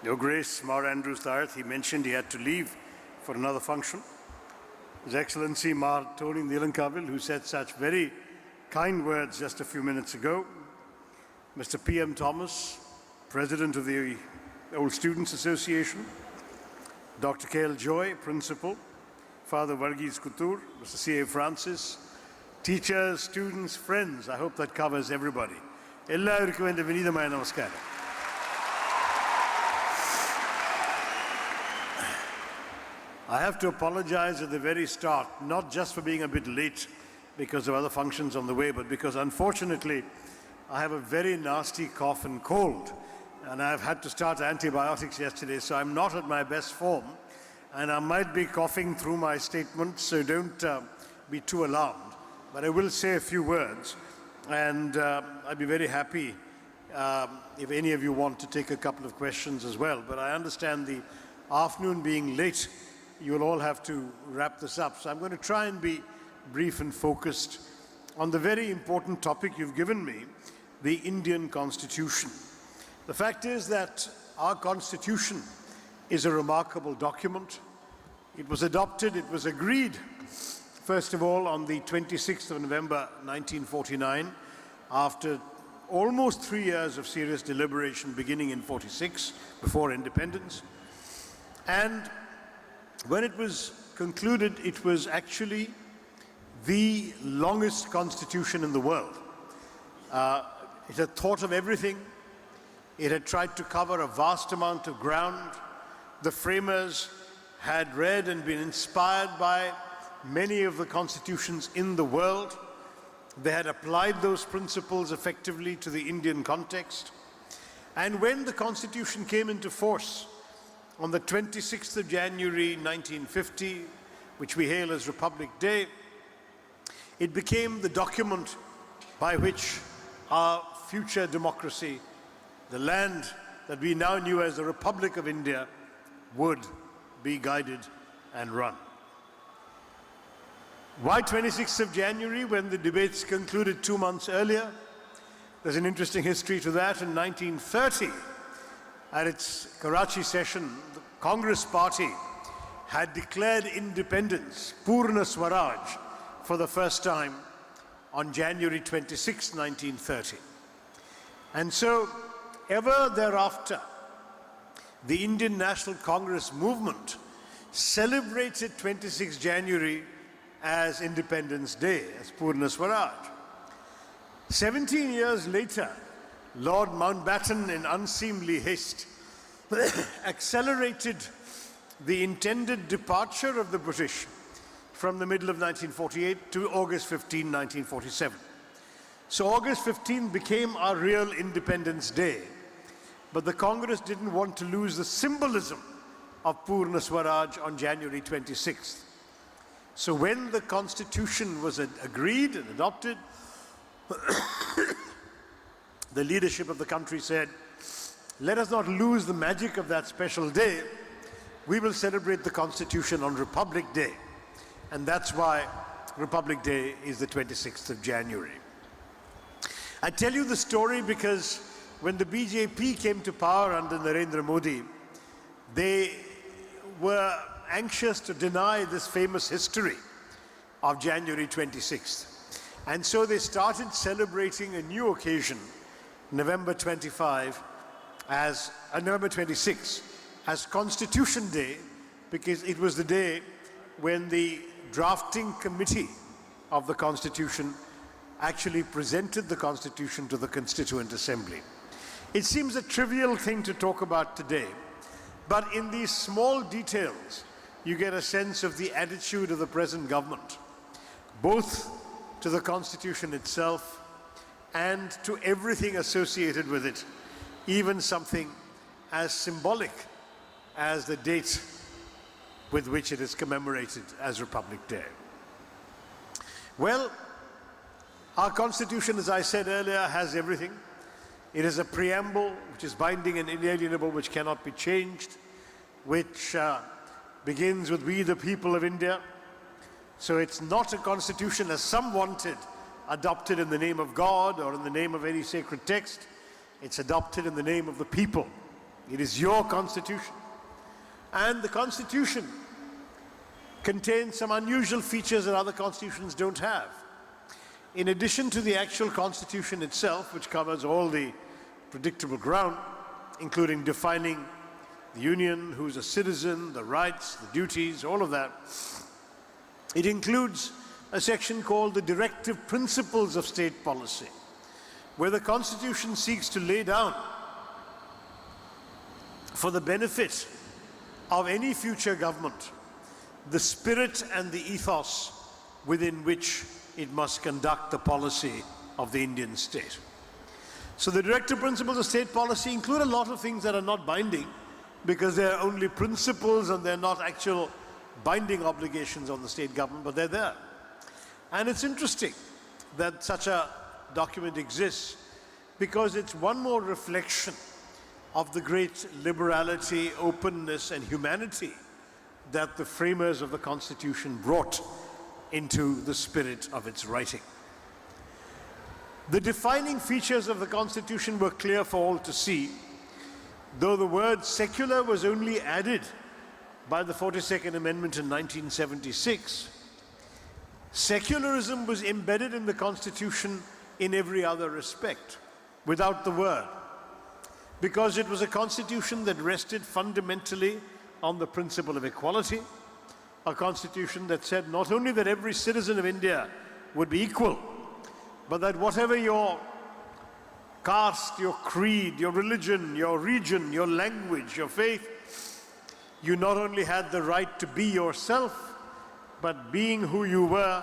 Your Grace, Mar Andrews Darth, he mentioned he had to leave for another function. His Excellency Mar Tony Nilankavil, who said such very kind words just a few minutes ago. Mr. P.M. Thomas, President of the Old Students Association. Dr. K.L. Joy, Principal. Father Varghese Kutur, Mr. C.A. Francis, teachers, students, friends. I hope that covers everybody. Ellarikkum ende vinidamaya namaskaram. I have to apologize at the very start, not just for being a bit late because of other functions on the way, but because unfortunately I have a very nasty cough and cold, and I've had to start antibiotics yesterday, so I'm not at my best form, and I might be coughing through my statements, so don't be too alarmed. But I will say a few words, and I'd be very happy if any of you want to take a couple of questions as well. But I understand the afternoon being late, you'll all have to wrap this up. So I'm going to try and be brief and focused on the very important topic you've given me, the Indian Constitution. The fact is that our Constitution is a remarkable document. It was adopted, it was agreed, first of all, on the 26th of November 1949, after almost 3 years of serious deliberation beginning in 46, before independence. And when it was concluded, it was actually the longest constitution in the world. It had thought of everything. It had tried to cover a vast amount of ground. The framers had read and been inspired by many of the constitutions in the world. They had applied those principles effectively to the Indian context. And when the Constitution came into force on the 26th of January 1950, which we hail as Republic Day, it became the document by which our future democracy, the land that we now knew as the Republic of India, would be guided and run. Why 26th of January when the debates concluded 2 months earlier? There's an interesting history to that. In 1930, at its Karachi session, the Congress Party had declared independence, Purna Swaraj, for the first time on January 26, 1930. And so, ever thereafter, the Indian National Congress movement celebrated 26 January as Independence Day, as Purna Swaraj. 17 years later, Lord Mountbatten, in unseemly haste, accelerated the intended departure of the British from the middle of 1948 to August 15, 1947. So August 15 became our real Independence Day, but the Congress didn't want to lose the symbolism of Purna Swaraj on January 26th. So when the Constitution was agreed and adopted, the leadership of the country said, let us not lose the magic of that special day. We will celebrate the Constitution on Republic Day. And that's why Republic Day is the 26th of January. I tell you the story because when the BJP came to power under Narendra Modi, they were anxious to deny this famous history of January 26th. And so they started celebrating a new occasion, November 26, as Constitution Day, because it was the day when the drafting committee of the Constitution actually presented the Constitution to the Constituent Assembly. It seems a trivial thing to talk about today, but in these small details, you get a sense of the attitude of the present government, both to the Constitution itself and to everything associated with it, even something as symbolic as the date with which it is commemorated as Republic Day. Well, our Constitution, as I said earlier, has everything. It is a preamble which is binding and inalienable, which cannot be changed, which begins with "We the people of India." So it's not a constitution, as some wanted, adopted in the name of God or in the name of any sacred text. It's adopted in the name of the people. It is your constitution. And the constitution contains some unusual features that other constitutions don't have. In addition to the actual constitution itself, which covers all the predictable ground, including defining the union, who's a citizen, the rights, the duties, all of that, it includes a section called the Directive Principles of State Policy, where the Constitution seeks to lay down for the benefit of any future government the spirit and the ethos within which it must conduct the policy of the Indian state. So the Directive Principles of State Policy include a lot of things that are not binding because they're only principles and they're not actual binding obligations on the state government, but they're there. And it's interesting that such a document exists because it's one more reflection of the great liberality, openness, and humanity that the framers of the Constitution brought into the spirit of its writing. The defining features of the Constitution were clear for all to see, though the word secular was only added by the 42nd Amendment in 1976. Secularism was embedded in the Constitution in every other respect, without the word, because it was a constitution that rested fundamentally on the principle of equality, a constitution that said not only that every citizen of India would be equal, but that whatever your caste, your creed, your religion, your region, your language, your faith, you not only had the right to be yourself, but being who you were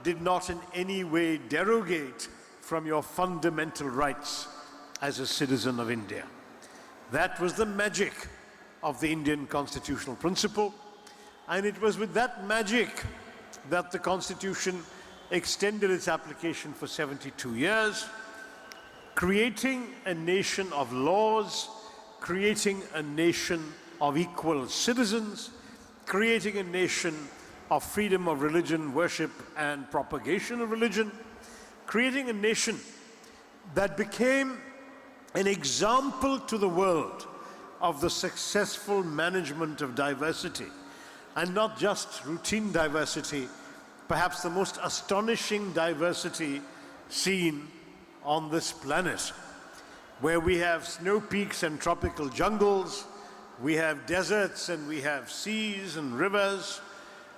did not in any way derogate from your fundamental rights as a citizen of India. That was the magic of the Indian constitutional principle, and it was with that magic that the Constitution extended its application for 72 years, creating a nation of laws, creating a nation of equal citizens, creating a nation of freedom of religion, worship, and propagation of religion, creating a nation that became an example to the world of the successful management of diversity, and not just routine diversity, perhaps the most astonishing diversity seen on this planet, where we have snow peaks and tropical jungles, we have deserts and we have seas and rivers,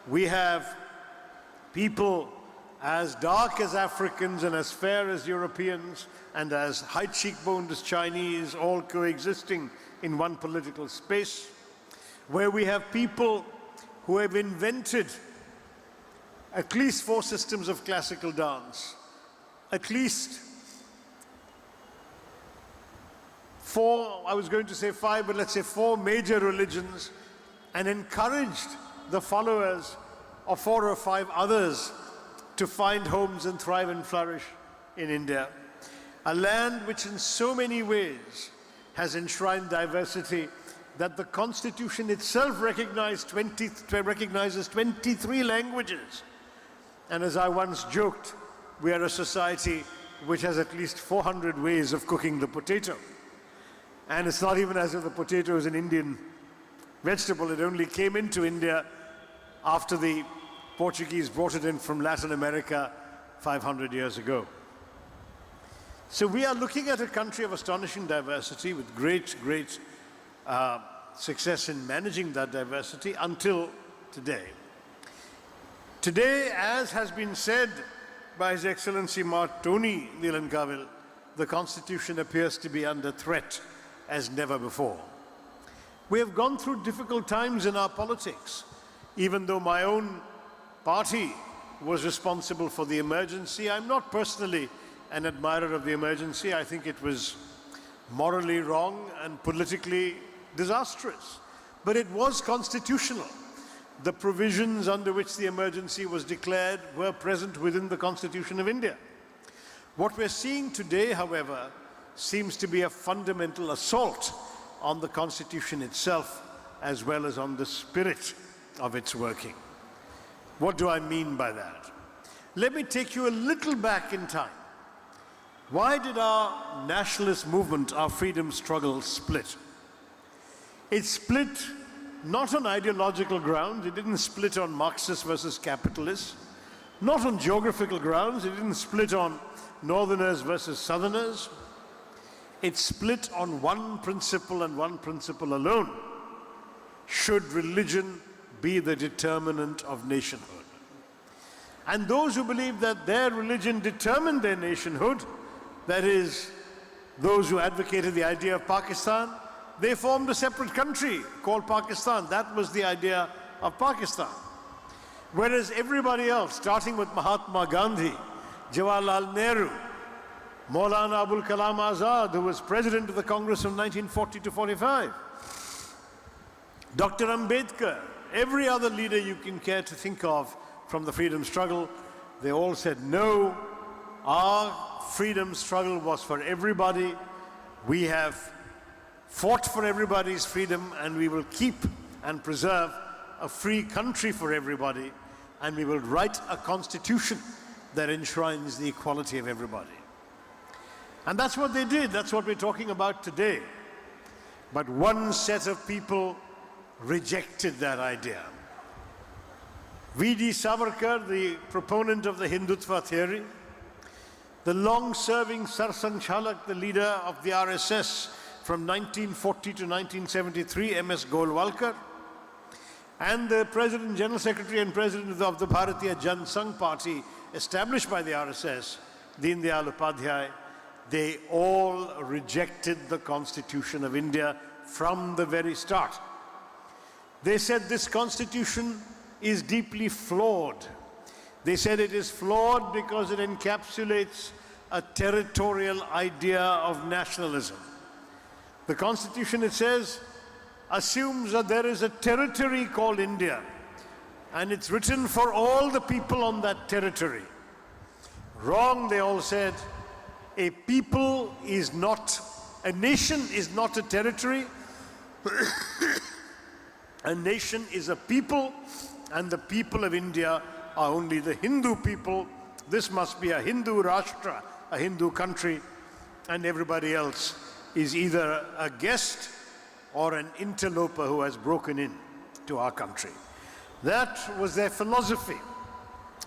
we have people as dark as Africans and as fair as Europeans and as high cheekboned as Chinese, all coexisting in one political space, where we have people who have invented at least 4 systems of classical dance, at least 4, I was going to say 5, but let's say 4 major religions, and encouraged the followers of 4 or 5 others to find homes and thrive and flourish in India. A land which in so many ways has enshrined diversity that the Constitution itself recognizes 23 languages. And as I once joked, we are a society which has at least 400 ways of cooking the potato. And it's not even as if the potato is an Indian vegetable. It only came into India after the Portuguese brought it in from Latin America 500 years ago. So we are looking at a country of astonishing diversity with great success in managing that diversity until today. Today, as has been said by His Excellency Tony Nilankavil, the Constitution appears to be under threat as never before. We have gone through difficult times in our politics. Even though my own party was responsible for the emergency, I'm not personally an admirer of the emergency. I think it was morally wrong and politically disastrous. But it was constitutional. The provisions under which the emergency was declared were present within the Constitution of India. What we're seeing today, however, seems to be a fundamental assault on the Constitution itself, as well as on the spirit of its working. What do I mean by that? Let me take you a little back in time. Why did our nationalist movement, our freedom struggle, split? It split not on ideological grounds, it didn't split on Marxists versus capitalists, not on geographical grounds, it didn't split on northerners versus southerners. It split on one principle and one principle alone. Should religion be the determinant of nationhood? And those who believe that their religion determined their nationhood, that is, those who advocated the idea of Pakistan, they formed a separate country called Pakistan. That was the idea of Pakistan. Whereas everybody else, starting with Mahatma Gandhi, Jawaharlal Nehru, Maulana Abul Kalam Azad, who was president of the Congress from 1940 to 45, Dr. Ambedkar, every other leader you can care to think of from the freedom struggle, they all said, no, our freedom struggle was for everybody. We have fought for everybody's freedom, and we will keep and preserve a free country for everybody, and we will write a constitution that enshrines the equality of everybody. And that's what they did. That's what we're talking about today. But one set of people rejected that idea. V.D. Savarkar, the proponent of the Hindutva theory, the long-serving Sarsanchalak, the leader of the RSS from 1940 to 1973, M.S. Golwalkar, and the President, General Secretary and President of the Bharatiya Jan Sangh Party, established by the RSS, Deen Dayal Upadhyay, they all rejected the Constitution of India from the very start. They said this Constitution is deeply flawed. They said it is flawed because it encapsulates a territorial idea of nationalism. The Constitution, it says, assumes that there is a territory called India, and it's written for all the people on that territory. Wrong, they all said. A people is not, a nation is not a territory. A nation is a people, and the people of India are only the Hindu people. This must be a Hindu Rashtra, a Hindu country, and everybody else is either a guest or an interloper who has broken in to our country. That was their philosophy,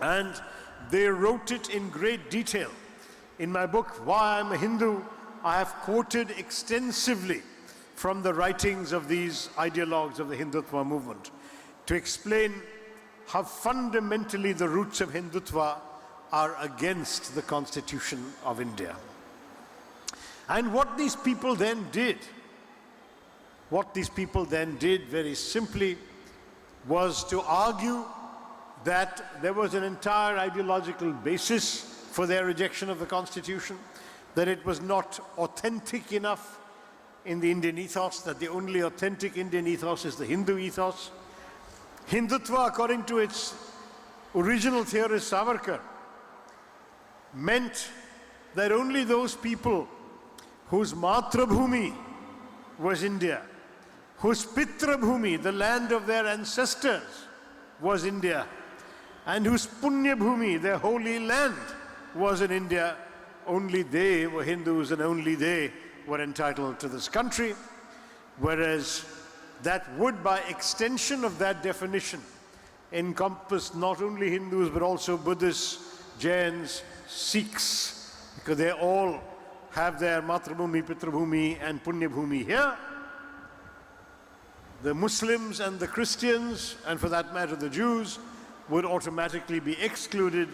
and they wrote it in great detail. In my book, Why I'm a Hindu, I have quoted extensively from the writings of these ideologues of the Hindutva movement to explain how fundamentally the roots of Hindutva are against the Constitution of India. And what these people then did, very simply, was to argue that there was an entire ideological basis for their rejection of the Constitution, that it was not authentic enough in the Indian ethos, that the only authentic Indian ethos is the Hindu ethos. Hindutva, according to its original theorist Savarkar, meant that only those people whose Matrabhumi was India, whose Pitrabhumi, the land of their ancestors, was India, and whose Punyabhumi, their holy land, was in India, only they were Hindus and only they were entitled to this country, whereas that would, by extension of that definition, encompass not only Hindus but also Buddhists, Jains, Sikhs, because they all have their Matrabhumi, Pitrabhumi and Punyabhumi here. The Muslims and the Christians, and for that matter the Jews, would automatically be excluded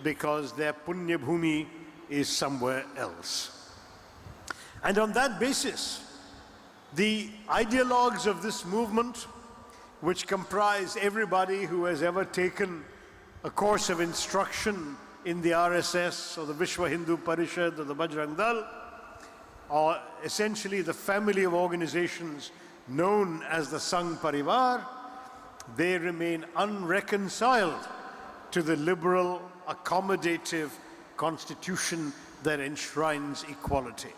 because their Punyabhumi is somewhere else. And on that basis, the ideologues of this movement, which comprise everybody who has ever taken a course of instruction in the RSS or the Vishwa Hindu Parishad or the Bajrang Dal, are essentially the family of organizations known as the Sangh Parivar, they remain unreconciled to the liberal, accommodative constitution that enshrines equality.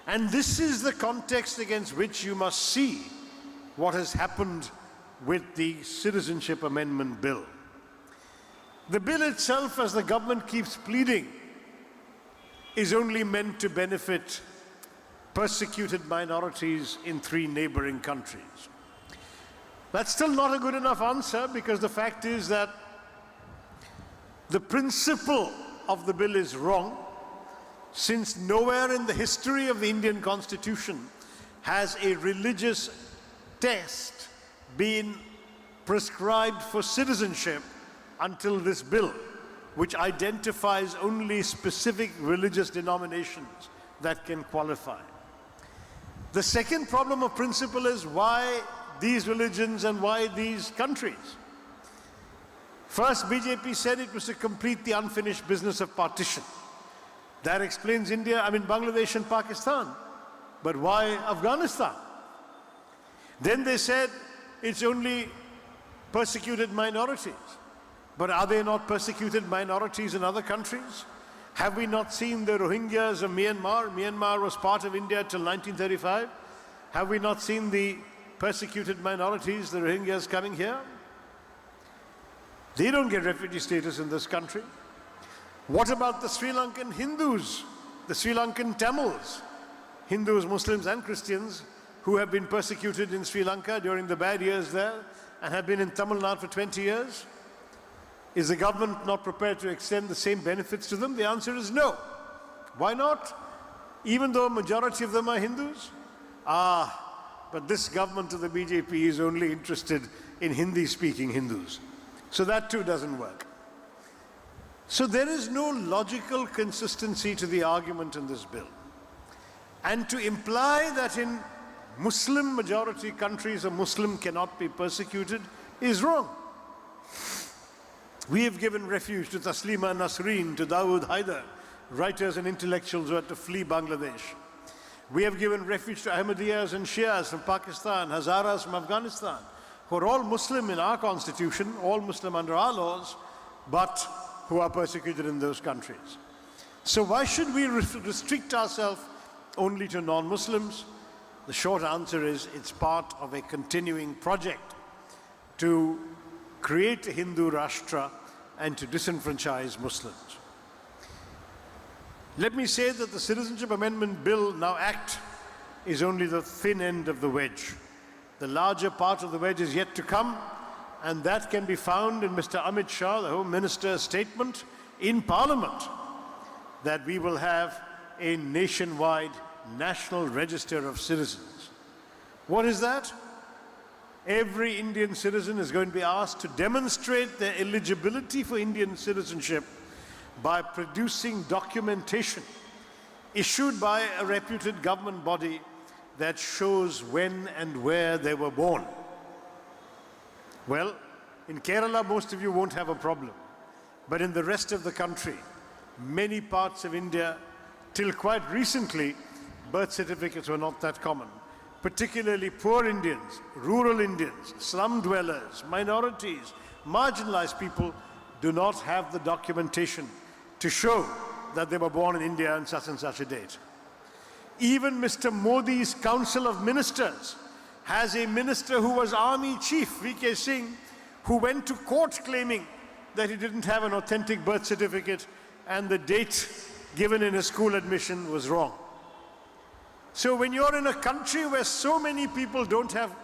And this is the context against which you must see what has happened with the Citizenship Amendment Bill. The bill itself, as the government keeps pleading, is only meant to benefit persecuted minorities in 3 neighboring countries. That's still not a good enough answer, because the fact is that the principle of the bill is wrong, since nowhere in the history of the Indian Constitution has a religious test been prescribed for citizenship until this bill, which identifies only specific religious denominations that can qualify. The second problem of principle is why these religions and why these countries? First, BJP said it was to complete the unfinished business of partition. That explains Bangladesh and Pakistan. But why Afghanistan? Then they said it's only persecuted minorities. But are there not persecuted minorities in other countries? Have we not seen the Rohingyas of Myanmar? Myanmar was part of India till 1935. Have we not seen the persecuted minorities, the Rohingyas, coming here? They don't get refugee status in this country. What about the Sri Lankan Hindus, the Sri Lankan Tamils, Hindus, Muslims and Christians who have been persecuted in Sri Lanka during the bad years there and have been in Tamil Nadu for 20 years? Is the government not prepared to extend the same benefits to them? The answer is no. Why not? Even though a majority of them are Hindus? But this government of the BJP is only interested in Hindi-speaking Hindus. So that too doesn't work. So there is no logical consistency to the argument in this bill. And to imply that in Muslim majority countries a Muslim cannot be persecuted is wrong. We have given refuge to Taslima Nasreen, to Dawood Haider, writers and intellectuals who had to flee Bangladesh. We have given refuge to Ahmadiyyas and Shias from Pakistan, Hazaras from Afghanistan, who are all Muslim in our constitution, all Muslim under our laws, but who are persecuted in those countries. So why should we restrict ourselves only to non-Muslims? The short answer is it's part of a continuing project to create a Hindu Rashtra and to disenfranchise Muslims. Let me say that the Citizenship Amendment Bill, now Act, is only the thin end of the wedge. The larger part of the wedge is yet to come, and that can be found in Mr. Amit Shah, the Home Minister's statement in Parliament, that we will have a nationwide National Register of Citizens. What is that? Every Indian citizen is going to be asked to demonstrate their eligibility for Indian citizenship by producing documentation issued by a reputed government body that shows when and where they were born. Well, in Kerala, most of you won't have a problem. But in the rest of the country, many parts of India, till quite recently, birth certificates were not that common. Particularly poor Indians, rural Indians, slum dwellers, minorities, marginalized people do not have the documentation to show that they were born in India on such and such a date. Even Mr. Modi's Council of Ministers has a minister who was Army Chief, V.K. Singh, who went to court claiming that he didn't have an authentic birth certificate and the date given in his school admission was wrong. So when you're in a country where so many people don't have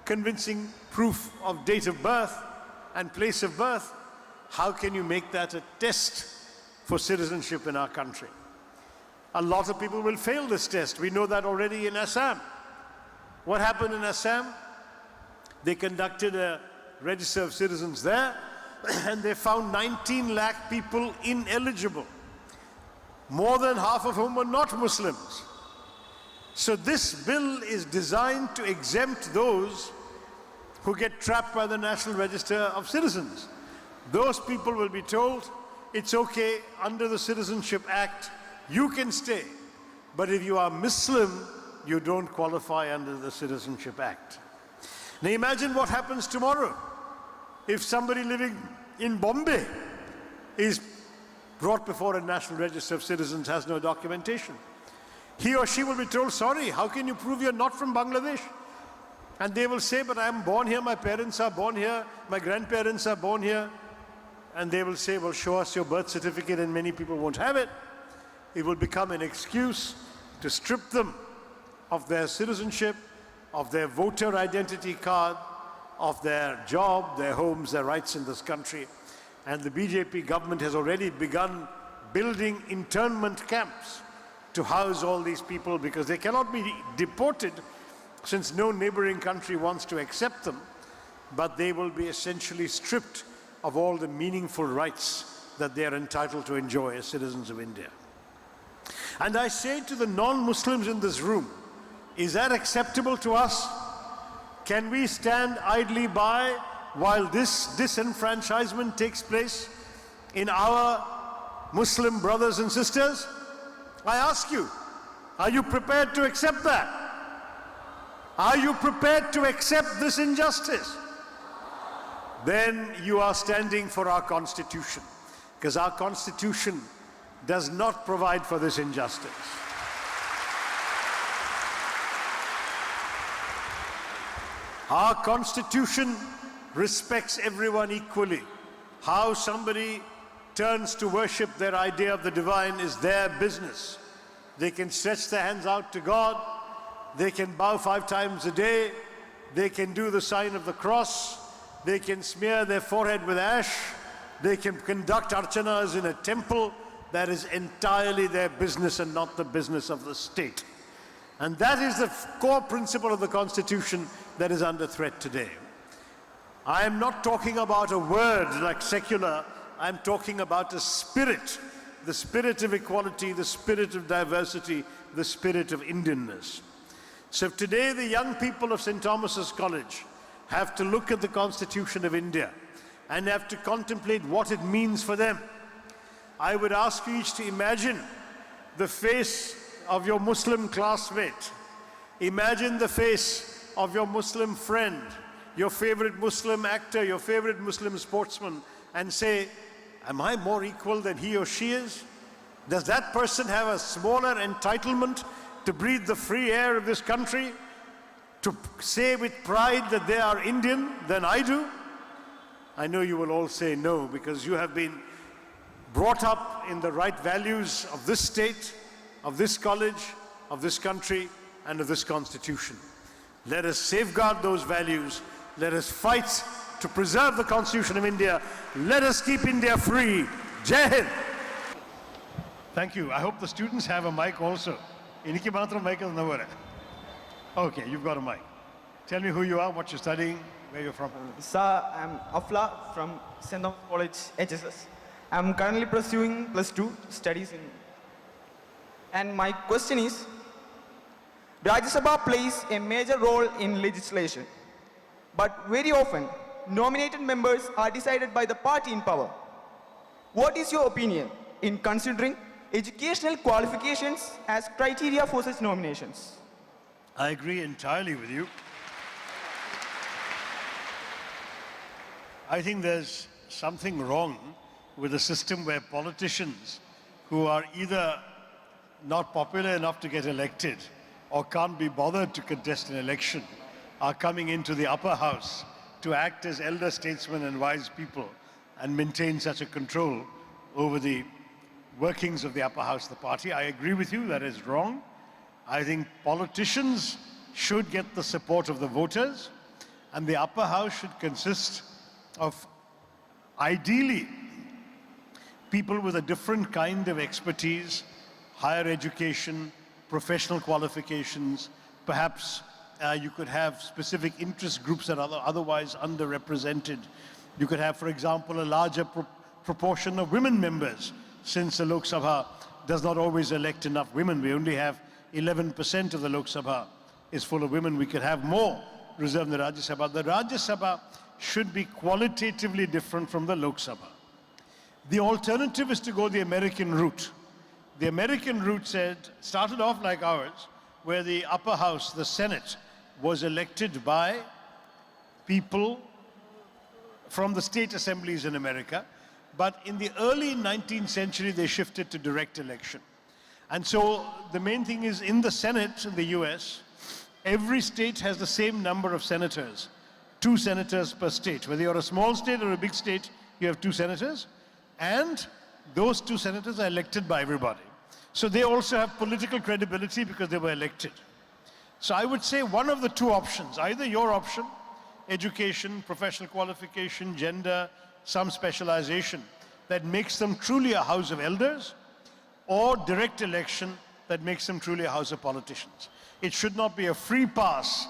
convincing proof of date of birth and place of birth, how can you make that a test for citizenship in our country? A lot of people will fail this test. We know that already in Assam. What happened in Assam? They conducted a register of citizens there and they found 19 lakh people ineligible, more than half of whom were not Muslims. So this bill is designed to exempt those who get trapped by the National Register of Citizens. Those people will be told, it's okay, under the Citizenship Act, you can stay. But if you are Muslim, you don't qualify under the Citizenship Act. Now imagine what happens tomorrow if somebody living in Bombay is brought before a National Register of Citizens, has no documentation. He or she will be told, sorry, how can you prove you're not from Bangladesh? And they will say, but I'm born here, my parents are born here, my grandparents are born here. And they will say, well, show us your birth certificate, and many people won't have it. It will become an excuse to strip them of their citizenship, of their voter identity card, of their job, their homes, their rights in this country. And the BJP government has already begun building internment camps to house all these people because they cannot be deported since no neighboring country wants to accept them, but they will be essentially stripped of all the meaningful rights that they are entitled to enjoy as citizens of India. And I say to the non-Muslims in this room, is that acceptable to us? Can we stand idly by while this disenfranchisement takes place in our Muslim brothers and sisters? I ask you, are you prepared to accept that? Are you prepared to accept this injustice? Then you are standing for our Constitution, because our Constitution does not provide for this injustice. Our Constitution respects everyone equally. How somebody turns to worship their idea of the divine is their business. They can stretch their hands out to God, they can bow 5 times a day, they can do the sign of the cross, they can smear their forehead with ash, they can conduct archanas in a temple. That is entirely their business and not the business of the state. And that is the core principle of the Constitution that is under threat today. I am not talking about a word like secular, I'm talking about a spirit, the spirit of equality, the spirit of diversity, the spirit of Indianness. So today the young people of St. Thomas's College have to look at the Constitution of India and have to contemplate what it means for them. I would ask you each to imagine the face of your Muslim classmate. Imagine the face of your Muslim friend, your favorite Muslim actor, your favorite Muslim sportsman, and say, am I more equal than he or she is? Does that person have a smaller entitlement to breathe the free air of this country, to say with pride that they are Indian than I do? I know you will all say no, because you have been brought up in the right values of this state, of this college, of this country, and of this Constitution. Let us safeguard those values. Let us fight to preserve the Constitution of India. Let us keep India free. Jai Hind. Thank you. I hope the students have a mic also. Iniki matram mic is nowhere. Okay, you've got a mic. Tell me who you are, what you're studying, where you're from. Sir, I'm Afla from St. Thomas College, HSS. I'm currently pursuing +2 studies in. And my question is, Rajya Sabha plays a major role in legislation, but very often nominated members are decided by the party in power. What is your opinion in considering educational qualifications as criteria for such nominations? I agree entirely with you. I think there's something wrong with a system where politicians who are either not popular enough to get elected or can't be bothered to contest an election are coming into the upper house to act as elder statesmen and wise people and maintain such a control over the workings of the upper house of the party. I agree with you, that is wrong. I think politicians should get the support of the voters, and the upper house should consist of ideally people with a different kind of expertise, higher education, professional qualifications. Perhaps you could have specific interest groups that are otherwise underrepresented. You could have, for example, a larger proportion of women members, since the Lok Sabha does not always elect enough women. We only have 11% of the Lok Sabha is full of women. We could have more reserved in the Rajya Sabha. The Rajya Sabha should be qualitatively different from the Lok Sabha. The alternative is to go the American route. The American route started off like ours, where the upper house, the Senate, was elected by people from the state assemblies in America. But in the early 19th century, they shifted to direct election. And so the main thing is, in the Senate in the US, every state has the same number of senators, 2 senators per state. Whether you're a small state or a big state, you have 2 senators. And those 2 senators are elected by everybody. So they also have political credibility because they were elected. So I would say one of the two options, either your option, education, professional qualification, gender, some specialization, that makes them truly a house of elders, or direct election that makes them truly a house of politicians. It should not be a free pass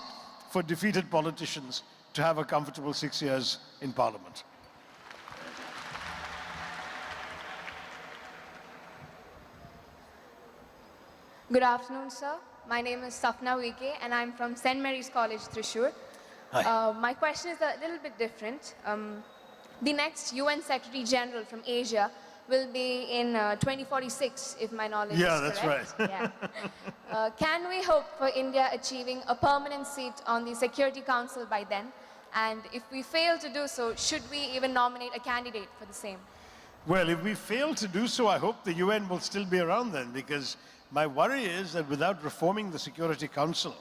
for defeated politicians to have a comfortable 6 years in Parliament. Good afternoon, sir. My name is Safna Wike, and I'm from St. Mary's College, Thrissur. Hi. My question is a little bit different. The next UN Secretary General from Asia will be in 2046, if my knowledge is correct. Yeah, that's right. Yeah. Can we hope for India achieving a permanent seat on the Security Council by then? And if we fail to do so, should we even nominate a candidate for the same? Well, if we fail to do so, I hope the UN will still be around then, because my worry is that without reforming the Security Council,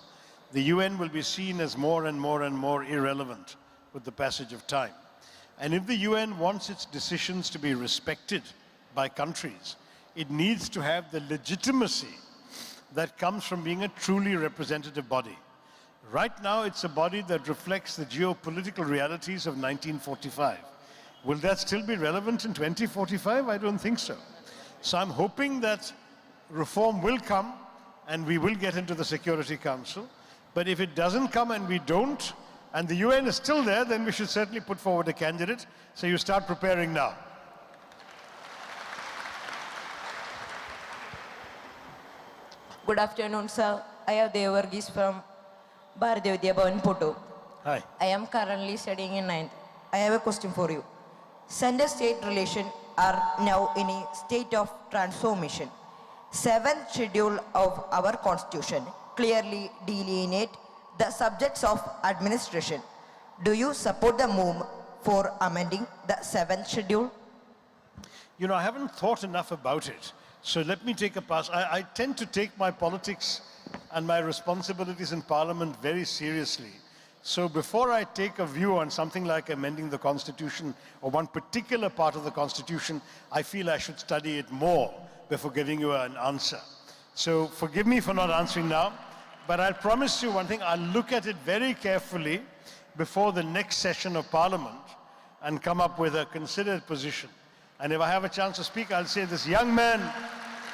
the UN will be seen as more and more and more irrelevant with the passage of time. And if the UN wants its decisions to be respected by countries, it needs to have the legitimacy that comes from being a truly representative body. Right now, it's a body that reflects the geopolitical realities of 1945. Will that still be relevant in 2045? I don't think so. So I'm hoping that reform will come and we will get into the Security Council. But if it doesn't come and we don't, and the UN is still there, then we should certainly put forward a candidate. So you start preparing now. Good afternoon, sir. I am Devargis from Bharatiya Vidya Bhavan, Puttur. Hi. I am currently studying in 9th. I have a question for you. Center-state relations are now in a state of transformation. 7th schedule of our constitution clearly delineate the subjects of administration. Do you support the move for amending the 7th schedule? You know, I haven't thought enough about it. So let me take a pass. I tend to take my politics and my responsibilities in Parliament very seriously. So before I take a view on something like amending the Constitution or one particular part of the Constitution, I feel I should study it more before giving you an answer. So forgive me for not answering now, but I'll promise you one thing, I'll look at it very carefully before the next session of Parliament and come up with a considered position. And if I have a chance to speak, I'll say this young man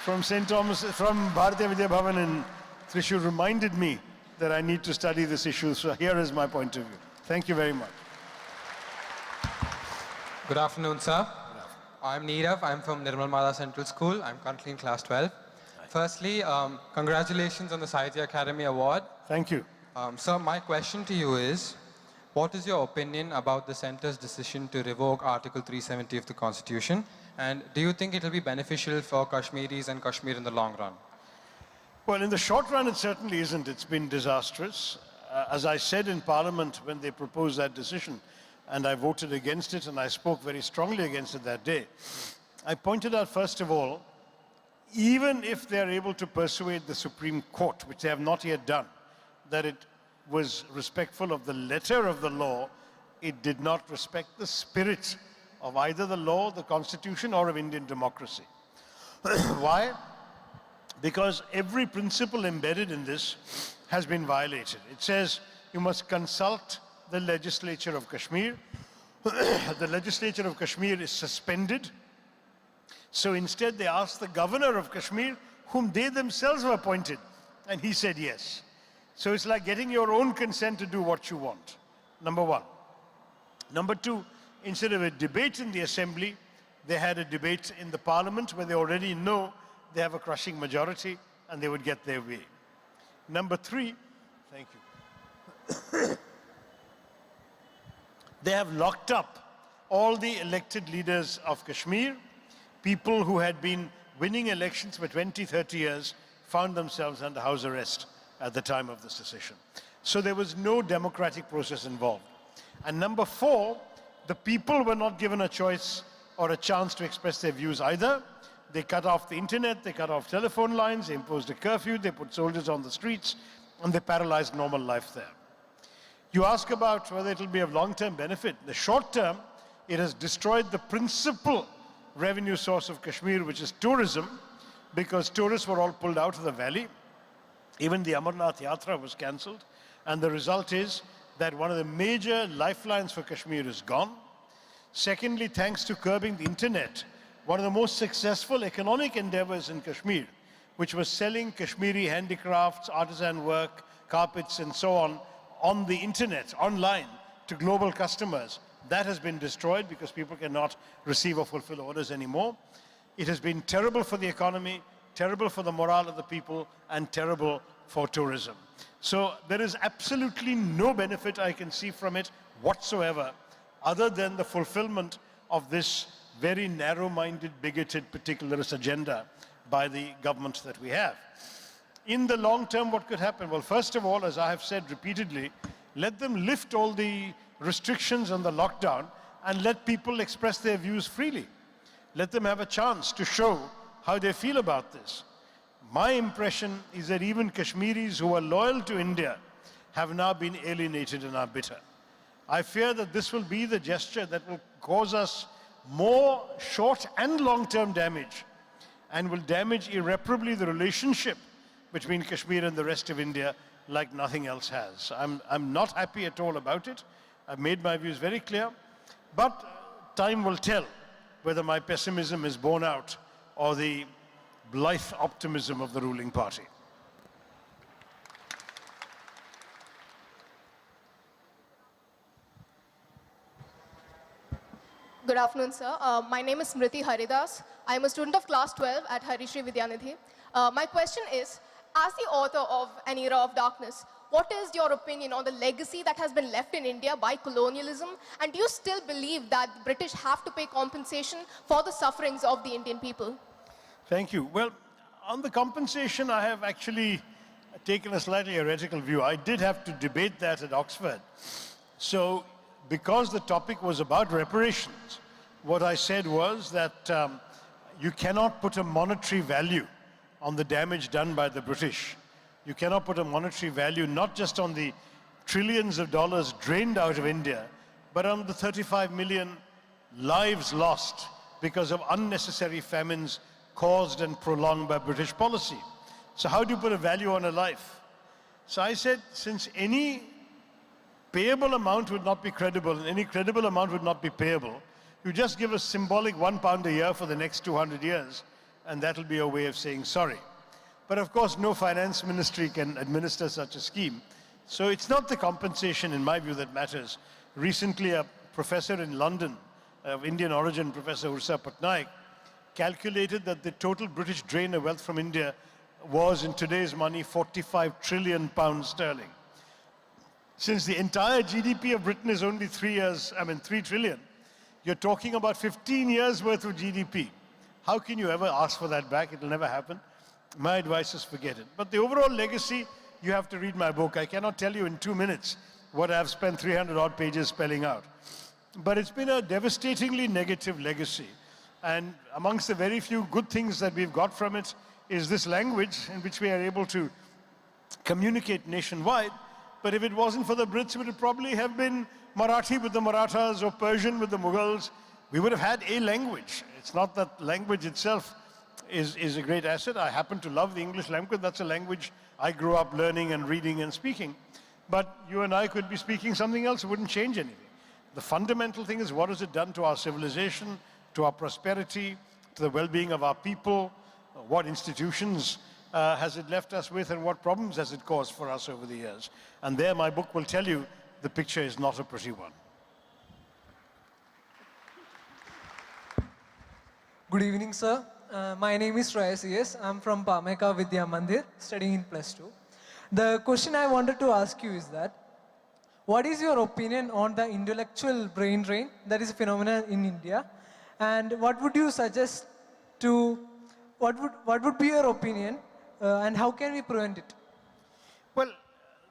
from St. Thomas, from Bharatiya Vidya Bhavan in Thrissur reminded me that I need to study this issue. So here is my point of view. Thank you very much. Good afternoon, sir. I'm Neerav. I'm from Nirmal Mada Central School. I'm currently in class 12. Firstly, congratulations on the Sahitya Academy Award. Thank you. Sir, my question to you is, what is your opinion about the Centre's decision to revoke Article 370 of the Constitution? And do you think it will be beneficial for Kashmiris and Kashmir in the long run? Well, in the short run, it certainly isn't. It's been disastrous. As I said in Parliament when they proposed that decision, and I voted against it, and I spoke very strongly against it that day, I pointed out, first of all, even if they're able to persuade the Supreme Court, which they have not yet done, that it was respectful of the letter of the law, it did not respect the spirit of either the law, the Constitution, or of Indian democracy. Why? Because every principle embedded in this has been violated. It says you must consult the legislature of Kashmir. The legislature of Kashmir is suspended. So instead they asked the governor of Kashmir, whom they themselves were appointed, and he said yes. So it's like getting your own consent to do what you want, number one. Number two, instead of a debate in the assembly, they had a debate in the parliament where they already know they have a crushing majority and they would get their way. Number three, thank you. They have locked up all the elected leaders of Kashmir. People who had been winning elections for 20, 30 years found themselves under house arrest at the time of this decision. So there was no democratic process involved. And number four, the people were not given a choice or a chance to express their views either. They cut off the internet, they cut off telephone lines, they imposed a curfew, they put soldiers on the streets, and they paralyzed normal life there. You ask about whether it will be of long-term benefit. The short term, it has destroyed the principal revenue source of Kashmir, which is tourism, because tourists were all pulled out of the valley. Even the Amarnath Yatra was cancelled. And the result is that one of the major lifelines for Kashmir is gone. Secondly, thanks to curbing the internet, one of the most successful economic endeavors in Kashmir, which was selling Kashmiri handicrafts, artisan work, carpets and so on the internet, online, to global customers, that has been destroyed because people cannot receive or fulfill orders anymore. It has been terrible for the economy, terrible for the morale of the people, and terrible for tourism. So there is absolutely no benefit I can see from it whatsoever, other than the fulfillment of this very narrow-minded, bigoted, particularist agenda by the government that we have. In the long term, what could happen? Well, first of all, as I have said repeatedly, let them lift all the restrictions and the lockdown and let people express their views freely. Let them have a chance to show how they feel about this. My impression is that even Kashmiris who are loyal to India have now been alienated and are bitter. I fear that this will be the gesture that will cause us more short and long-term damage and will damage irreparably the relationship between Kashmir and the rest of India like nothing else has. I'm not happy at all about it. I've made my views very clear, but time will tell whether my pessimism is borne out or the blithe optimism of the ruling party. Good afternoon, sir. My name is Smriti Haridas. I am a student of class 12 at Harishri Vidyanidhi. My question is, as the author of An Era of Darkness, what is your opinion on the legacy that has been left in India by colonialism? And do you still believe that the British have to pay compensation for the sufferings of the Indian people? Thank you. Well, on the compensation, I have actually taken a slightly heretical view. I did have to debate that at Oxford. So, because the topic was about reparations, what I said was that you cannot put a monetary value on the damage done by the British. You cannot put a monetary value not just on the trillions of dollars drained out of India, but on the 35 million lives lost because of unnecessary famines caused and prolonged by British policy. So how do you put a value on a life? So I said, since any payable amount would not be credible and any credible amount would not be payable, you just give a symbolic £1 a year for the next 200 years, and that'll be a way of saying sorry. But of course, no finance ministry can administer such a scheme. So it's not the compensation, in my view, that matters. Recently, a professor in London, of Indian origin, Professor Ursa Patnaik, calculated that the total British drain of wealth from India was, in today's money, 45 trillion pounds sterling. Since the entire GDP of Britain is only 3 trillion, you're talking about 15 years worth of GDP. How can you ever ask for that back? It'll never happen. My advice is forget it. But the overall legacy, you have to read my book. I cannot tell you in 2 minutes what I've spent 300 odd pages spelling out. But it's been a devastatingly negative legacy. And amongst the very few good things that we've got from it is this language in which we are able to communicate nationwide. But if it wasn't for the Brits, it would probably have been Marathi with the Marathas or Persian with the Mughals. We would have had a language. It's not that language itself is a great asset. I happen to love the English language. That's a language I grew up learning and reading and speaking. But you and I could be speaking something else. It wouldn't change anything. The fundamental thing is, what has it done to our civilization, to our prosperity, to the well-being of our people? What institutions has it left us with, and what problems has it caused for us over the years? And there my book will tell you the picture is not a pretty one. Good evening, sir. My name is Shashi. I'm from Pameka Vidya Mandir, studying in +2. The question I wanted to ask you is that, what is your opinion on the intellectual brain drain that is a phenomenon in India? And what would you suggest to, what would be your opinion, and how can we prevent it? Well,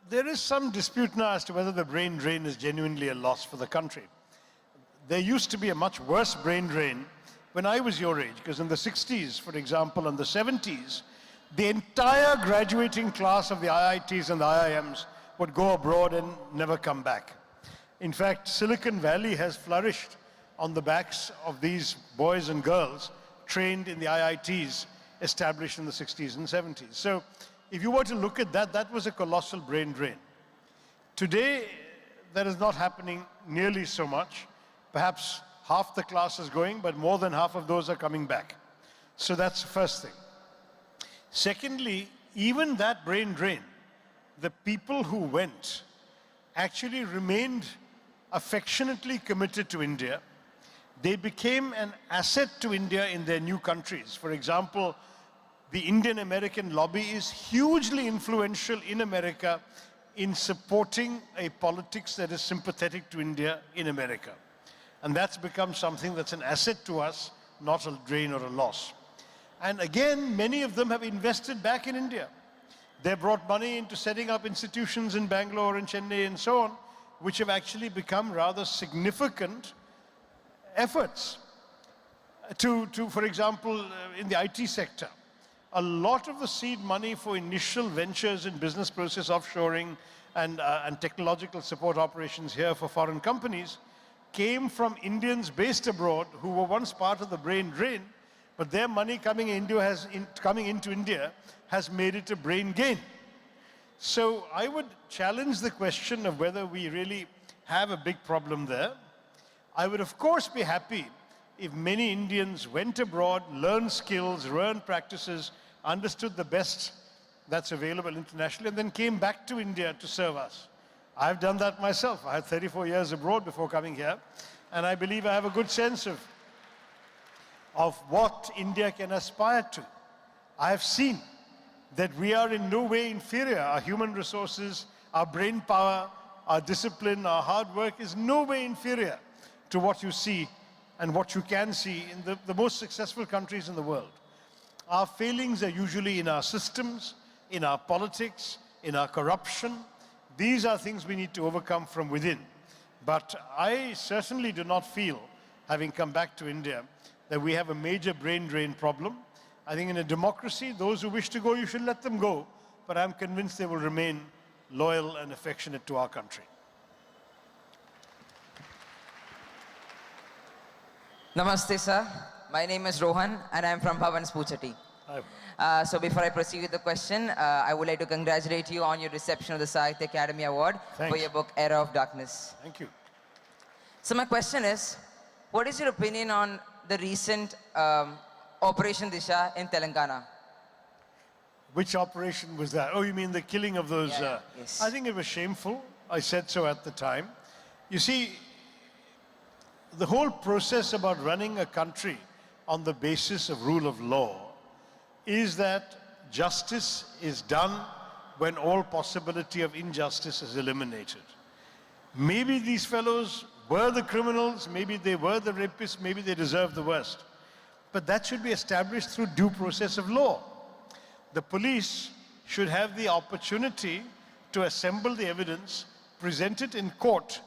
there is some dispute now as to whether the brain drain is genuinely a loss for the country. There used to be a much worse brain drain when I was your age, because in the 60s, for example, and the 70s, the entire graduating class of the IITs and the IIMs would go abroad and never come back. In fact, Silicon Valley has flourished on the backs of these boys and girls trained in the IITs established in the 60s and 70s. So if you were to look at that, that was a colossal brain drain. Today, that is not happening nearly so much. Perhaps half the class is going, but more than half of those are coming back. So that's the first thing. Secondly, even that brain drain, the people who went actually remained affectionately committed to India. They became an asset to India in their new countries. For example, the Indian-American lobby is hugely influential in America in supporting a politics that is sympathetic to India in America. And that's become something that's an asset to us, not a drain or a loss. And again, many of them have invested back in India. They brought money into setting up institutions in Bangalore and Chennai and so on, which have actually become rather significant efforts for example, in the IT sector. A lot of the seed money for initial ventures in business process offshoring and technological support operations here for foreign companies came from Indians based abroad who were once part of the brain drain, but their money coming into India has made it a brain gain. So I would challenge the question of whether we really have a big problem there. I would of course be happy if many Indians went abroad, learned skills, learned practices, understood the best that's available internationally, and then came back to India to serve us. I've done that myself. I had 34 years abroad before coming here, and I believe I have a good sense of what India can aspire to. I have seen that we are in no way inferior. Our human resources, our brain power, our discipline, our hard work is no way inferior to what you see and what you can see in the most successful countries in the world. Our failings are usually in our systems, in our politics, in our corruption. These are things we need to overcome from within. But I certainly do not feel, having come back to India, that we have a major brain drain problem. I think in a democracy, those who wish to go, you should let them go. But I'm convinced they will remain loyal and affectionate to our country. Namaste, sir. My name is Rohan, and I'm from Bhavan's Puchati. So before I proceed with the question, I would like to congratulate you on your reception of the Sahitya Academy Award for your book, Era of Darkness. Thank you. So my question is, what is your opinion on the recent Operation Disha in Telangana? Which operation was that? Oh, you mean the killing of those? Yes. I think it was shameful. I said so at the time. You see, the whole process about running a country on the basis of rule of law is that justice is done when all possibility of injustice is eliminated. Maybe these fellows were the criminals, maybe they were the rapists, maybe they deserve the worst. But that should be established through due process of law. The police should have the opportunity to assemble the evidence, present it in court,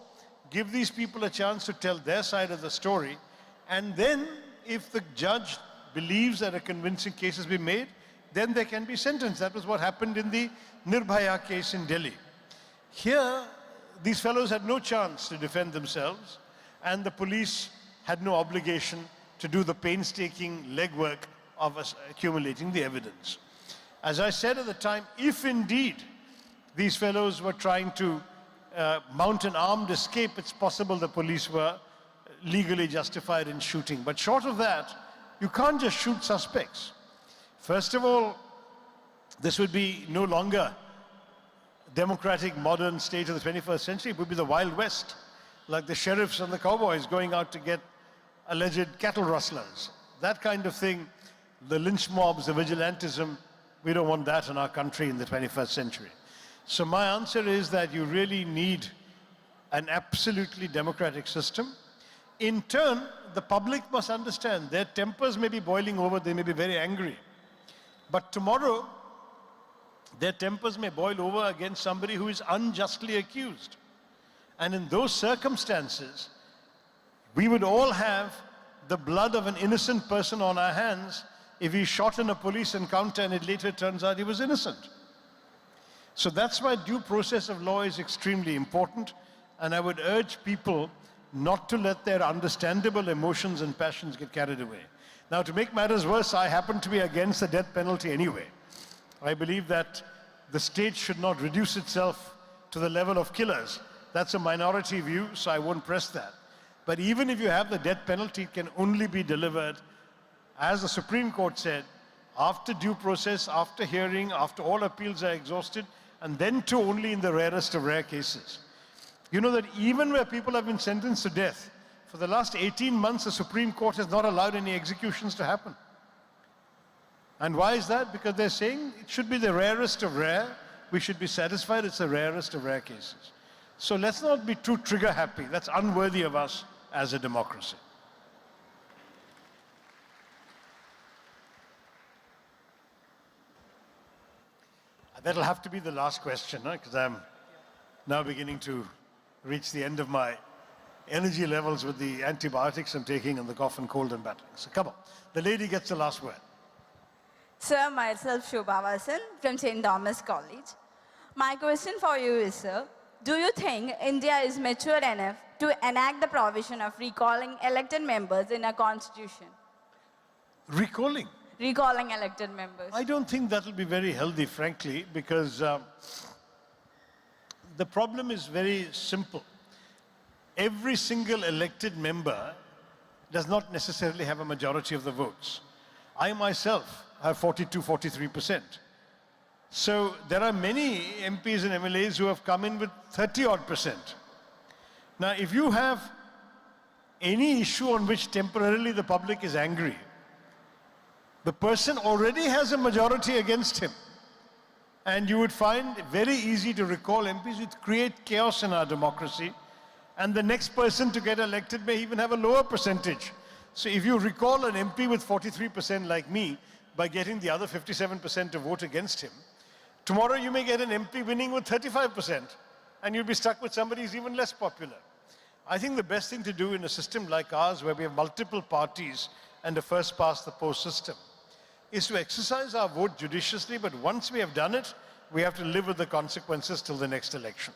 give these people a chance to tell their side of the story, and then if the judge believes that a convincing case has been made, then they can be sentenced. That was what happened in the Nirbhaya case in Delhi. Here, these fellows had no chance to defend themselves, and the police had no obligation to do the painstaking legwork of accumulating the evidence. As I said at the time, if indeed these fellows were trying to mount an armed escape, it's possible the police were legally justified in shooting. But short of that, you can't just shoot suspects. First of all, this would be no longer democratic, modern state of the 21st century. It would be the Wild West, like the sheriffs and the cowboys going out to get alleged cattle rustlers. That kind of thing, the lynch mobs, the vigilantism, we don't want that in our country in the 21st century. So my answer is that you really need an absolutely democratic system. In turn, the public must understand their tempers may be boiling over, they may be very angry. But tomorrow, their tempers may boil over against somebody who is unjustly accused. And in those circumstances, we would all have the blood of an innocent person on our hands if he shot in a police encounter and it later turns out he was innocent. So that's why due process of law is extremely important, and I would urge people not to let their understandable emotions and passions get carried away. Now, to make matters worse, I happen to be against the death penalty anyway. I believe that the state should not reduce itself to the level of killers. That's a minority view, so I won't press that. But even if you have the death penalty, it can only be delivered, as the Supreme Court said, after due process, after hearing, after all appeals are exhausted, and then too only in the rarest of rare cases. You know that even where people have been sentenced to death, for the last 18 months, the Supreme Court has not allowed any executions to happen. And why is that? Because they're saying it should be the rarest of rare. We should be satisfied it's the rarest of rare cases. So let's not be too trigger happy. That's unworthy of us as a democracy. That'll have to be the last question, because I'm now beginning to reach the end of my energy levels with the antibiotics I'm taking and the cough and cold and battling. So come on, the lady gets the last word. Sir, myself Shobha Vasan from St. Thomas College. My question for you is, sir, do you think India is mature enough to enact the provision of recalling elected members in a constitution? Recalling? Recalling elected members. I don't think that'll be very healthy, frankly, because the problem is very simple. Every single elected member does not necessarily have a majority of the votes. I myself have 42, 43%. So there are many MPs and MLAs who have come in with 30-odd%. Now, if you have any issue on which temporarily the public is angry, the person already has a majority against him. And you would find it very easy to recall MPs, which create chaos in our democracy. And the next person to get elected may even have a lower percentage. So if you recall an MP with 43% like me, by getting the other 57% to vote against him, tomorrow you may get an MP winning with 35%, and you'll be stuck with somebody who's even less popular. I think the best thing to do in a system like ours, where we have multiple parties and a first-past-the-post system, is to exercise our vote judiciously, but once we have done it, we have to live with the consequences till the next election.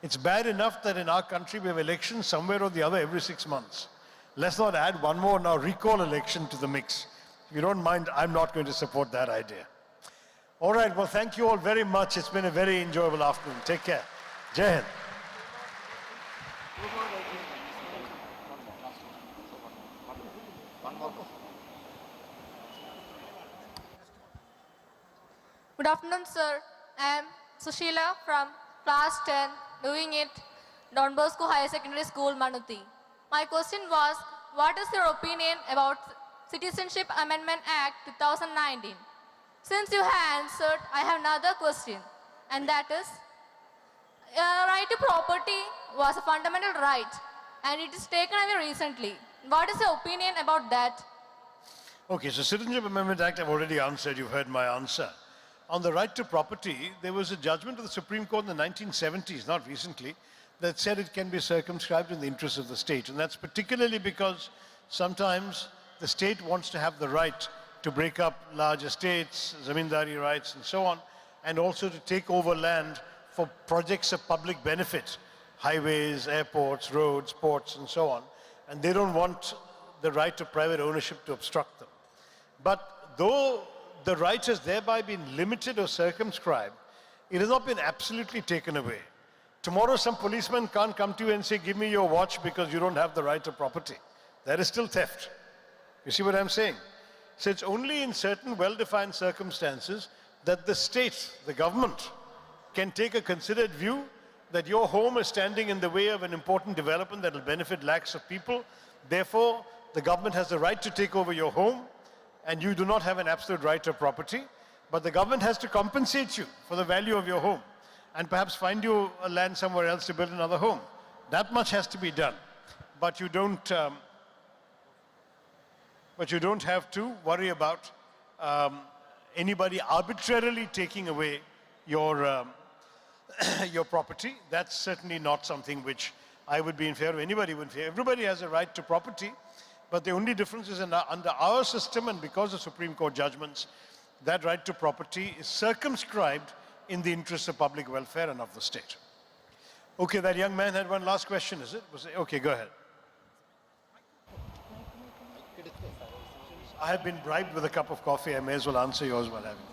It's bad enough that in our country we have elections somewhere or the other every 6 months. Let's not add one more now recall election to the mix. If you don't mind, I'm not going to support that idea. All right, well, thank you all very much. It's been a very enjoyable afternoon. Take care. Jai Hind. Good afternoon, sir. I am Sushila from class 10, doing it Don Bosco Higher Secondary School, Manuti. My question was, what is your opinion about Citizenship Amendment Act 2019? Since you have answered, I have another question, and that is, right to property was a fundamental right, and it is taken away recently. What is your opinion about that? Okay, so Citizenship Amendment Act, I've already answered. You've heard my answer. On the right to property, there was a judgment of the Supreme Court in the 1970s, not recently, that said it can be circumscribed in the interest of the state. And that's particularly because sometimes the state wants to have the right to break up large estates, zamindari rights, and so on, and also to take over land for projects of public benefit, highways, airports, roads, ports, and so on. And they don't want the right of private ownership to obstruct them. But though the right has thereby been limited or circumscribed, it has not been absolutely taken away. Tomorrow some policeman can't come to you and say, give me your watch because you don't have the right of property. That is still theft. You see what I'm saying? So it's only in certain well-defined circumstances that the state, the government, can take a considered view that your home is standing in the way of an important development that will benefit lakhs of people. Therefore, the government has the right to take over your home, and you do not have an absolute right of property, but the government has to compensate you for the value of your home and perhaps find you a land somewhere else to build another home. That much has to be done. But you don't have to worry about anybody arbitrarily taking away your, your property. That's certainly not something which I would be in favor of. Anybody would be in favor. Everybody has a right to property, but the only difference is under our system, and because of Supreme Court judgments, that right to property is circumscribed in the interest of public welfare and of the state. Okay, that young man had one last question, is it? Okay, go ahead. I have been bribed with a cup of coffee. I may as well answer yours while having it.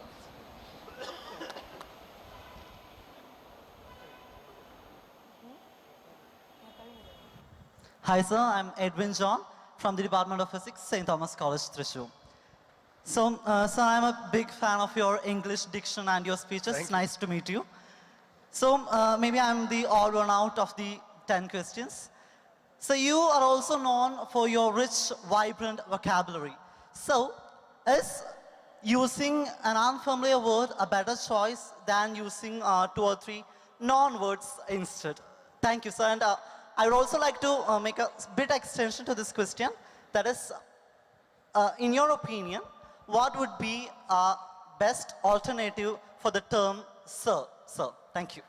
Hi, sir. I'm Edwin John from the Department of Physics, St. Thomas College, Thrissur. So, sir, I'm a big fan of your English diction and your speeches. Thank you. Nice to meet you. So, maybe I'm the odd one out of the 10 questions. So, you are also known for your rich, vibrant vocabulary. So, is using an unfamiliar word a better choice than using 2 or 3 non-words instead? Thank you, sir. And I would also like to make a bit extension to this question. That is, in your opinion, what would be a best alternative for the term sir? Sir, thank you.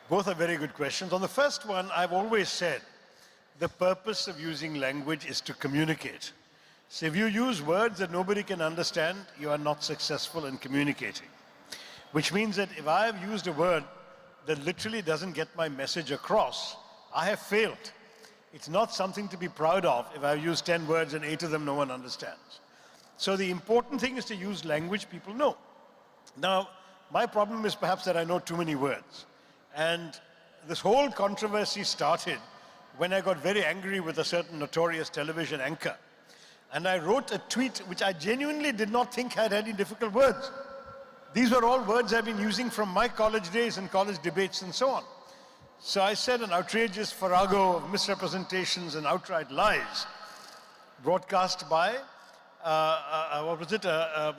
Both are very good questions. On the first one, I've always said the purpose of using language is to communicate. So if you use words that nobody can understand, you are not successful in communicating. Which means that if I have used a word that literally doesn't get my message across, I have failed. It's not something to be proud of if I've used 10 words and 8 of them no one understands. So the important thing is to use language people know. Now, my problem is perhaps that I know too many words. And this whole controversy started when I got very angry with a certain notorious television anchor. And I wrote a tweet which I genuinely did not think had any difficult words. These were all words I've been using from my college days and college debates and so on. So I said an outrageous farrago of misrepresentations and outright lies broadcast by, a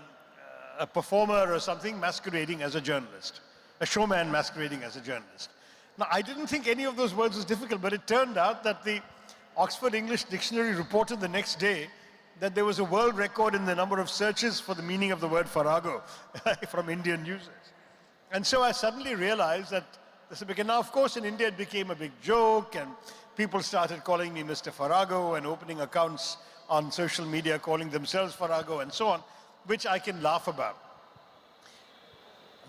performer or something masquerading as a journalist, a showman masquerading as a journalist. Now, I didn't think any of those words was difficult, but it turned out that the Oxford English Dictionary reported the next day that there was a world record in the number of searches for the meaning of the word farrago from Indian users. And so I suddenly realized that this became, now of course in India it became a big joke and people started calling me Mr. Farrago and opening accounts on social media calling themselves Farrago and so on, which I can laugh about.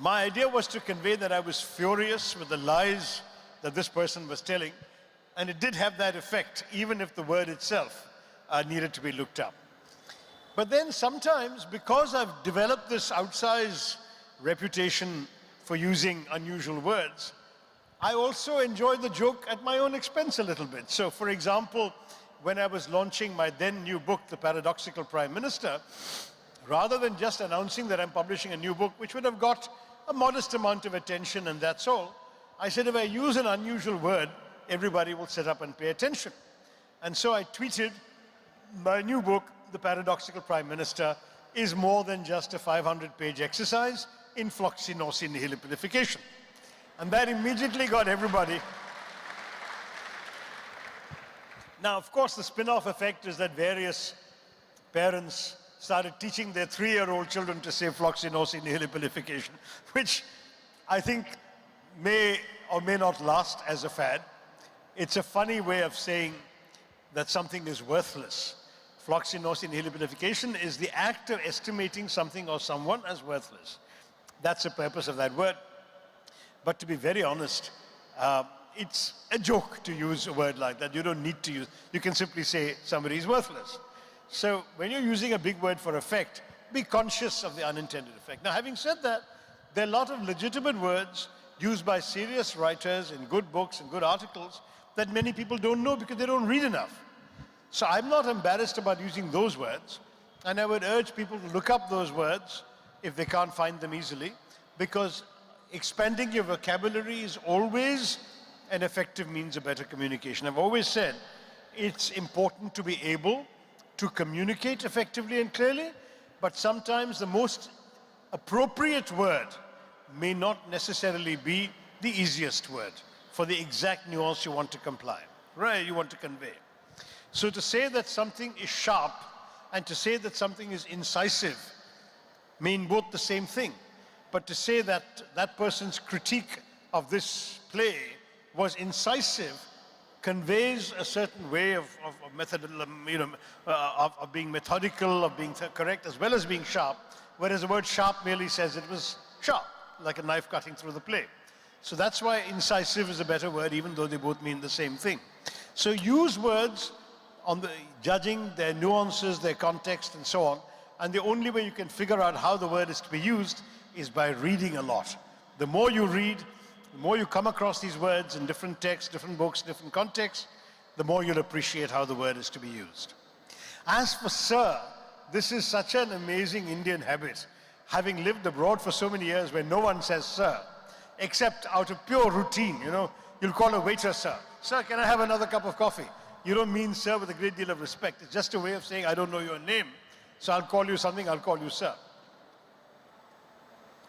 My idea was to convey that I was furious with the lies that this person was telling, and it did have that effect, even if the word itself needed to be looked up. But then sometimes, because I've developed this outsized reputation for using unusual words, I also enjoy the joke at my own expense a little bit. So, for example, when I was launching my then new book, The Paradoxical Prime Minister, rather than just announcing that I'm publishing a new book, which would have got a modest amount of attention and that's all, I said if I use an unusual word, everybody will sit up and pay attention. And so I tweeted, my new book, The Paradoxical Prime Minister, is more than just a 500-page exercise in floxinosi nihilipilification. And that immediately got everybody. Now, of course, the spin-off effect is that various parents started teaching their 3-year-old children to say floxinosi nihilipilification, which I think may or may not last as a fad. It's a funny way of saying that something is worthless. Floxinosi nihilipilification is the act of estimating something or someone as worthless. That's the purpose of that word. But to be very honest, it's a joke to use a word like that. You don't need to use, you can simply say somebody is worthless. So when you're using a big word for effect, be conscious of the unintended effect. Now, having said that, there are a lot of legitimate words used by serious writers in good books and good articles that many people don't know because they don't read enough. So I'm not embarrassed about using those words, and I would urge people to look up those words if they can't find them easily, because expanding your vocabulary is always an effective means of better communication. I've always said it's important to be able to communicate effectively and clearly, but sometimes the most appropriate word may not necessarily be the easiest word for the exact nuance you want to comply, right? You want to convey. So to say that something is sharp and to say that something is incisive mean both the same thing. But to say that that person's critique of this play was incisive conveys a certain way of being methodical, of being correct, as well as being sharp, whereas the word sharp merely says it was sharp, like a knife cutting through the play. So that's why incisive is a better word, even though they both mean the same thing. So use words on the judging their nuances, their context, and so on. And the only way you can figure out how the word is to be used is by reading a lot. The more you read, The more you come across these words in different texts, different books, different contexts, the more you'll appreciate how the word is to be used. As for sir, this is such an amazing Indian habit. Having lived abroad for so many years where no one says sir, except out of pure routine, you know, you'll call a waiter sir. Sir, can I have another cup of coffee? You don't mean sir with a great deal of respect. It's just a way of saying, I don't know your name, so I'll call you something, I'll call you sir.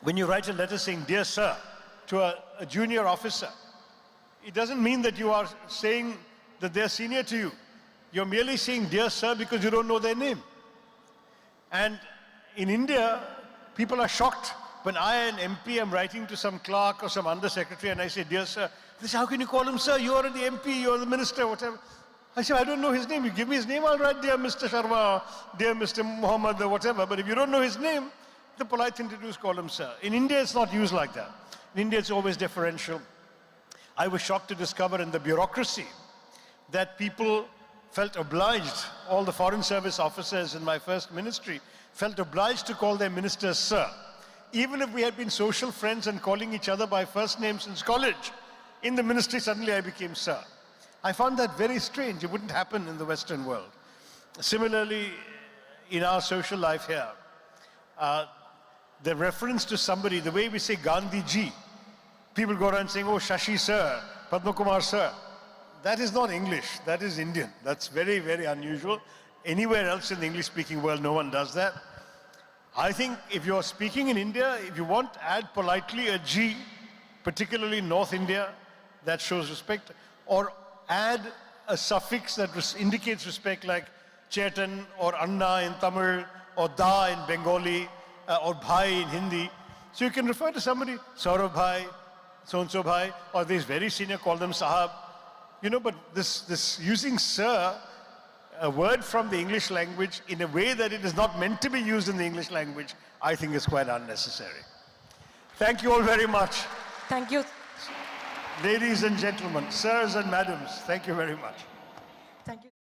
When you write a letter saying, dear sir, to a junior officer, it doesn't mean that you are saying that they're senior to you. You're merely saying, dear sir, because you don't know their name. And in India, people are shocked when I, an MP, am writing to some clerk or some undersecretary and I say, dear sir, they say, how can you call him sir? You are the MP, you are the minister, whatever. I say, I don't know his name. You give me his name, I'll write, dear Mr. Sharma, dear Mr. Muhammad, or whatever. But if you don't know his name, the polite thing to do is call him sir. In India, it's not used like that. In India, it's always deferential. I was shocked to discover in the bureaucracy that people felt obliged, all the foreign service officers in my first ministry felt obliged to call their ministers sir. Even if we had been social friends and calling each other by first name since college, in the ministry suddenly I became sir. I found that very strange. It wouldn't happen in the Western world. Similarly, in our social life here, the reference to somebody, the way we say Gandhi ji, people go around saying, oh, Shashi sir, Padma Kumar sir. That is not English, that is Indian. That's very, very unusual. Anywhere else in the English-speaking world, no one does that. I think if you're speaking in India, if you want, add politely a G, particularly North India, that shows respect, or add a suffix that indicates respect like Chetan or Anna in Tamil, or Da in Bengali, or Bhai in Hindi. So you can refer to somebody, Saurabh Bhai, so-and-so Bhai, or these very senior, call them Sahab. You know, but this using sir, a word from the English language in a way that it is not meant to be used in the English language, I think is quite unnecessary. Thank you all very much. Thank you. Ladies and gentlemen, sirs and madams, thank you very much.